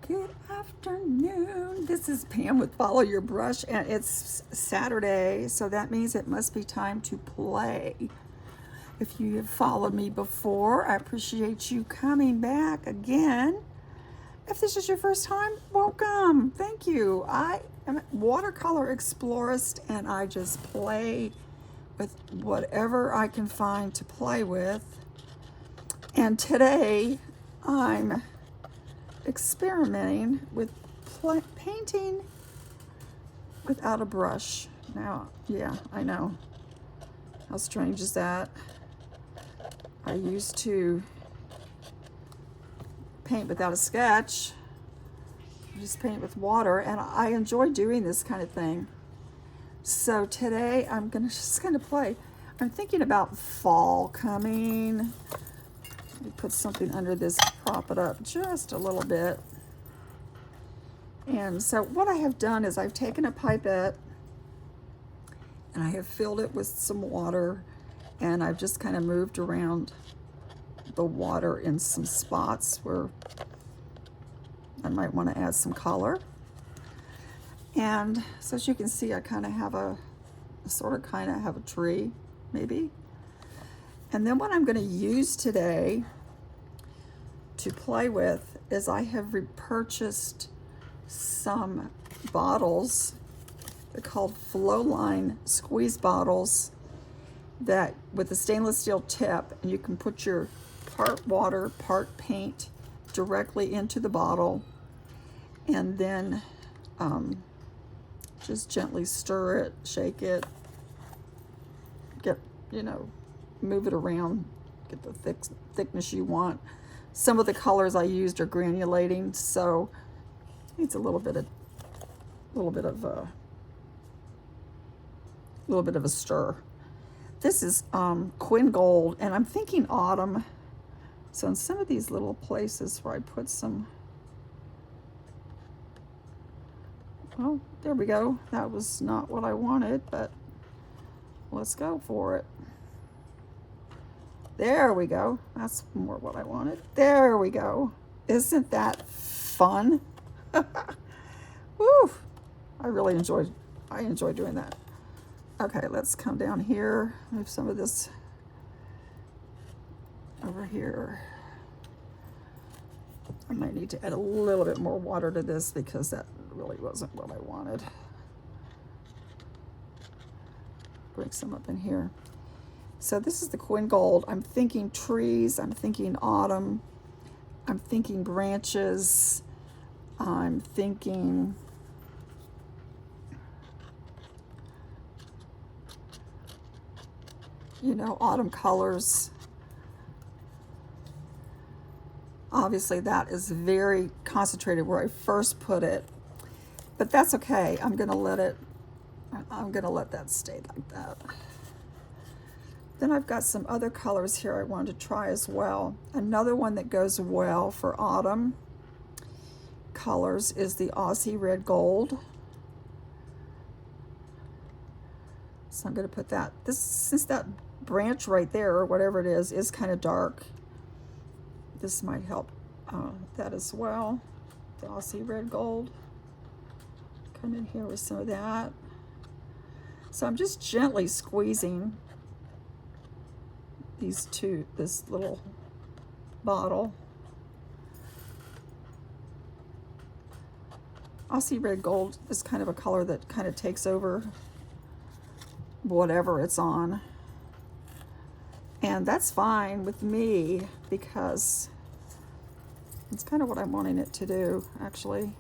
Good afternoon. This is Pam with Follow Your Brush, and it's Saturday, so that means it must be time to play. If you have followed me before, I appreciate you coming back again. If this is your first time, welcome. Thank you. I am a watercolor explorist, and I just play with whatever I can find to play with. And today, I'm experimenting with painting without a brush. Now, yeah, I know. How strange is that? I used to paint without a sketch. I just paint with water, and I enjoy doing this kind of thing. So today I'm just gonna play. I'm thinking about fall coming. Let me put something under this, prop it up just a little bit. And so what I have done is I've taken a pipette and I have filled it with some water, and I've just kind of moved around the water in some spots where I might want to add some color. And so as you can see, I kind of have a tree, maybe. And then what I'm going to use today to play with is I have repurchased some bottles. They're called Floline Squeeze bottles that with a stainless steel tip, and you can put your part water, part paint directly into the bottle, and then just gently stir it, shake it, move it around, get the thickness you want. Some of the colors I used are granulating, so it's a little bit of a stir. This is Quin Gold, and I'm thinking autumn. So in some of these little places where I put some, well, there we go. That was not what I wanted, but let's go for it. There we go. That's more what I wanted. There we go. Isn't that fun? Woo! I enjoy doing that. Okay, let's come down here. Move some of this over here. I might need to add a little bit more water to this because that really wasn't what I wanted. Bring some up in here. So this is the Quin Gold. I'm thinking trees, I'm thinking autumn, I'm thinking branches, I'm thinking autumn colors. Obviously that is very concentrated where I first put it, but that's okay. I'm gonna let that stay like that. Then I've got some other colors here I wanted to try as well. Another one that goes well for autumn colors is the Aussie Red Gold. So I'm going to put that. Since that branch right there, or whatever it is kind of dark, this might help that as well. The Aussie Red Gold. Come in here with some of that. So I'm just gently squeezing this little bottle. Aussie Red Gold is kind of a color that kind of takes over whatever it's on. And that's fine with me because it's kind of what I'm wanting it to do, actually.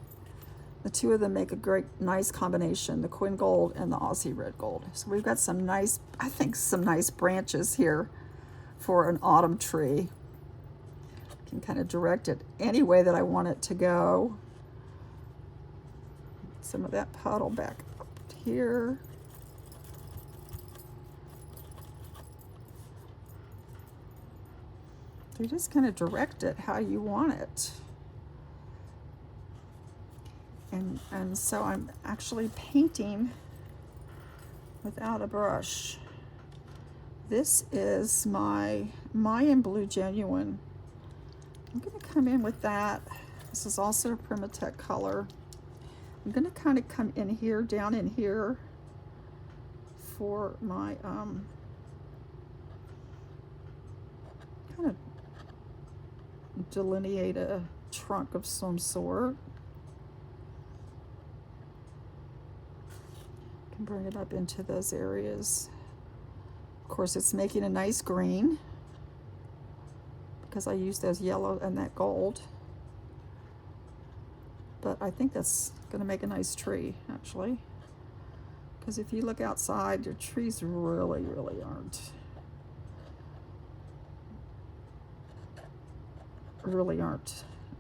The two of them make a great, nice combination, the Quin Gold and the Aussie Red Gold. So we've got some nice branches here for an autumn tree. I can kind of direct it any way that I want it to go. Some of that puddle back up here. You just kind of direct it how you want it. And so I'm actually painting without a brush. This is my Mayan Blue Genuine. I'm going to come in with that This is also a Primatech color. I'm going to kind of come in here, down in here for my kind of delineate a trunk of some sort. Can bring it up into those areas. Of course, it's making a nice green because I used those yellow and that gold. But I think that's going to make a nice tree, actually. Because if you look outside, your trees really, really aren't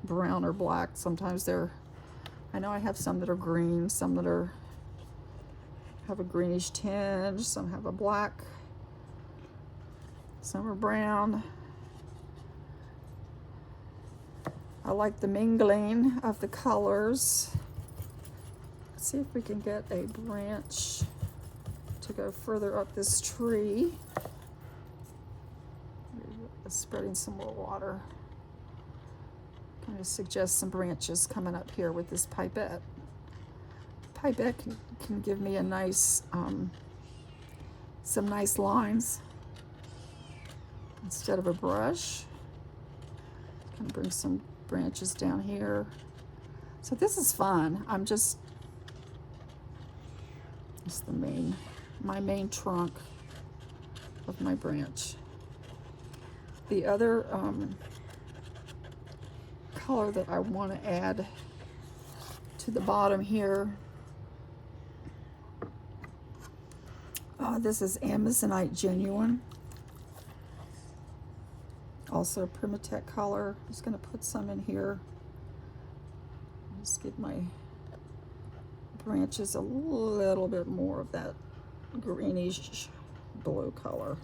brown or black. Sometimes they're, I know I have some that are green, some that have a greenish tinge, some have a black, some are brown. I like the mingling of the colors. Let's see if we can get a branch to go further up this tree. Spreading some more water. Kind of suggest some branches coming up here with this pipette. Pipette can give me a nice, some nice lines instead of a brush. Kind of bring some branches down here. So this is fun. It's my main trunk of my branch. The other color that I want to add to the bottom here, this is Amazonite Genuine. Also a Primatech color. I'm just going to put some in here. Just give my branches a little bit more of that greenish blue color.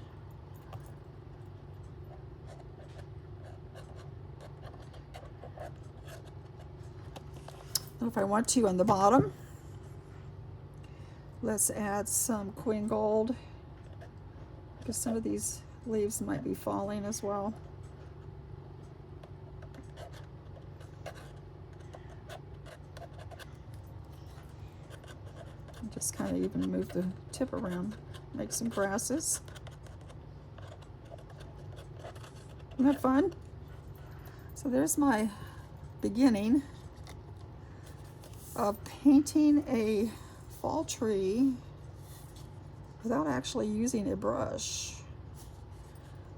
And if I want to on the bottom, let's add some Queen Gold, because some of these leaves might be falling as well. Just kind of even move the tip around, make some grasses. Isn't that fun? So there's my beginning of painting a fall tree without actually using a brush.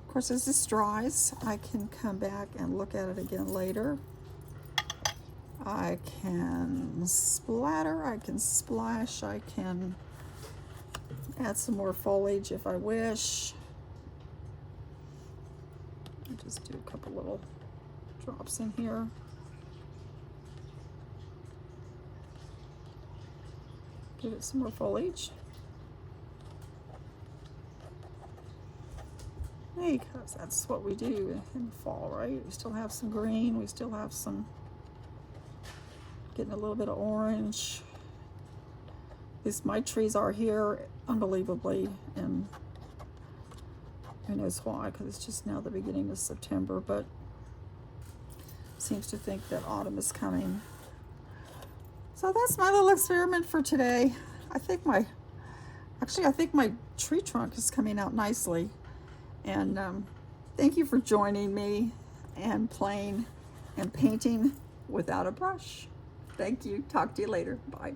Of course, as this dries, I can come back and look at it again later. I can splatter, I can splash, I can add some more foliage if I wish. I'll just do a couple little drops in here. Give it some more foliage. Because that's what we do in the fall, right? We still have some green, we still have some, getting a little bit of orange. At least my trees are here, unbelievably, and who knows why, because it's just now the beginning of September, but seems to think that autumn is coming. So that's my little experiment for today. I think my tree trunk is coming out nicely. And thank you for joining me and playing and painting without a brush. Thank you. Talk to you later. Bye.